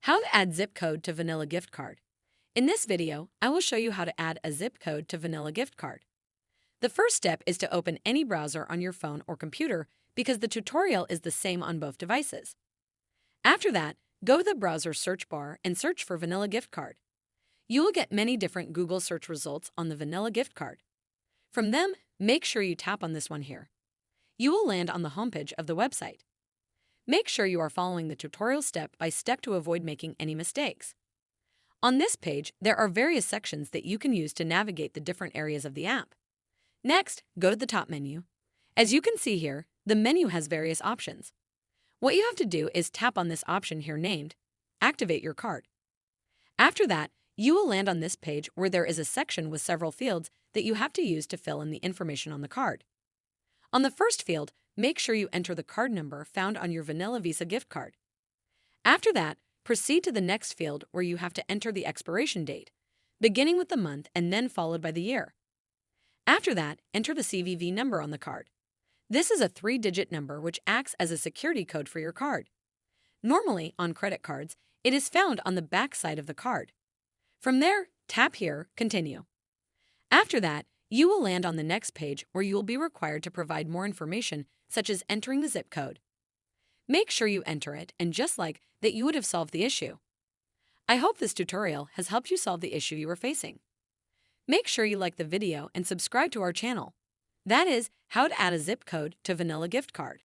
How to add zip code to vanilla gift card. In this video, I will show you how to add a zip code to vanilla gift card. The first step is to open any browser on your phone or computer because the tutorial is the same on both devices. After that, go to the browser search bar and search for vanilla gift card. You will get many different Google search results on the vanilla gift card. From them, make sure you tap on this one here. You will land on the homepage of the website. Make sure you are following the tutorial step by step to avoid making any mistakes. On this page, there are various sections that you can use to navigate the different areas of the app. Next, go to the top menu. As you can see here, the menu has various options. What you have to do is tap on this option here named Activate your card. After that, you will land on this page where there is a section with several fields that you have to use to fill in the information on the card. On the first field, make sure you enter the card number found on your Vanilla Visa gift card. After that, proceed to the next field where you have to enter the expiration date, beginning with the month and then followed by the year. After that, enter the CVV number on the card. This is a 3-digit number which acts as a security code for your card. Normally, on credit cards, it is found on the back side of the card. From there, tap here, Continue. After that, you will land on the next page where you will be required to provide more information, such as entering the zip code. Make sure you enter it, and just like that, you would have solved the issue. I hope this tutorial has helped you solve the issue you were facing. Make sure you like the video and subscribe to our channel. That is how to add a zip code to vanilla gift card.